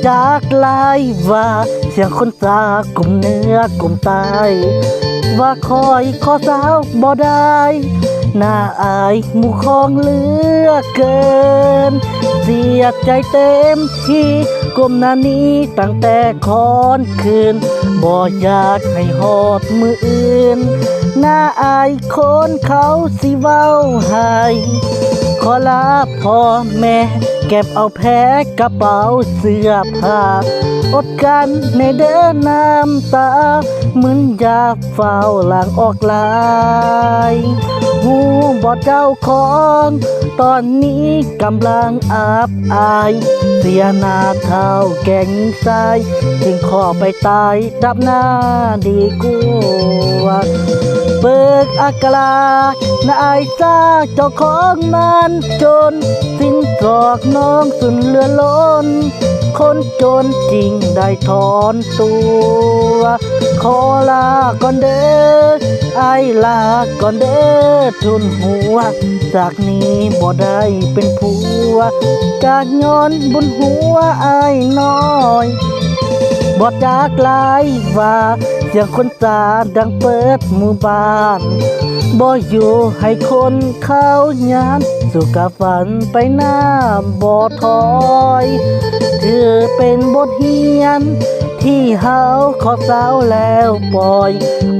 จากลายว่าเสียงคนจากกลุ่มเหนือกลุ่มใต้ว่าคอยขอสาวบ่ได้น่าอายหมู่ของเหลือเกินเสียใจเต็มที่กลมหน้านี้ตั้งแต่คอนคืนบ่อยากให้หอดมืออื่นน่าอายคนเขาสิเว้าให้ขอลาพ่อแม่เก็บเอาแพ้กระเป๋าเสื้อผ้าอดกันในเดินน้ำตาเหมือนยาเฝ้าหลังออกลายหูบ่เจ้าของตอนนี้กำลังอับอายเสียหน้าเท่าแก่งทรายจึงขอไปตายดับหน้าดีกว่าเบิกอากลานายซาเจ้าของมันจนสิ้นตรอกน้องสุนเลือล้นคนจนจริงได้ถอนตัวขอลาก่อนเด้อไอลาก่อนเด้อทุนหัวจากนี้บ่ได้เป็นผัวกาย้อนบุญหัวไอน้อยบ่จากลายว่าเสียงคนจาดังเปิดหมู่บ้านบ่อยู่ให้คนเข้ายานสู่กับฝันไปหน้าบ่ถอยถือเป็นบทเรียนที่เฮาขอสาวแล้วปล่อย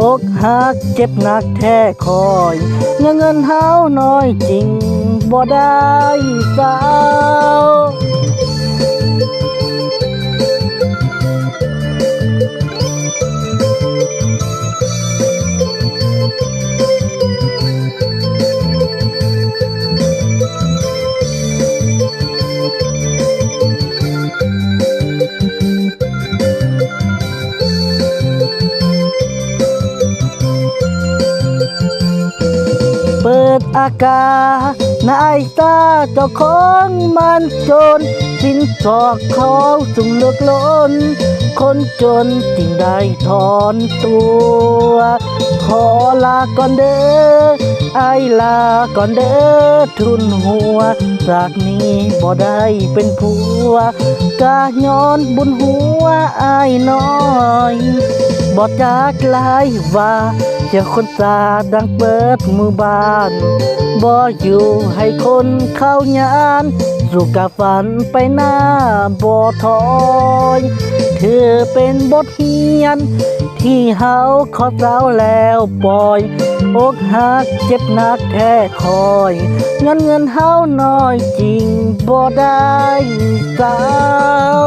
อกหักเจ็บหนักแท้คอยเงินเฮาน้อยจริงบ่ได้สาวเปิดอากาศนายตาเจ้าของมันจนสิ้นศอกเขาสูงเลือกล้นคนจนจึงได้ถอนตัวขอลาก่อนเด้อไอลาก่อนเด้อทุนหัวจากนี้บ่ได้เป็นผัวกาย้อนบุญหัวไอน้อยบ่จากลายว่าเสียงคนจาดังเปิดหมู่บ้านบ่อยู่ให้คนเข้ายานสู่กับฝันไปหน้าบ่ถอยถือเป็นบทเรียนที่เฮาขอสาวแล้วปล่อยอกหักเจ็บหนักแท้คอยเงินเฮาน้อยจริงบ่ได้สาว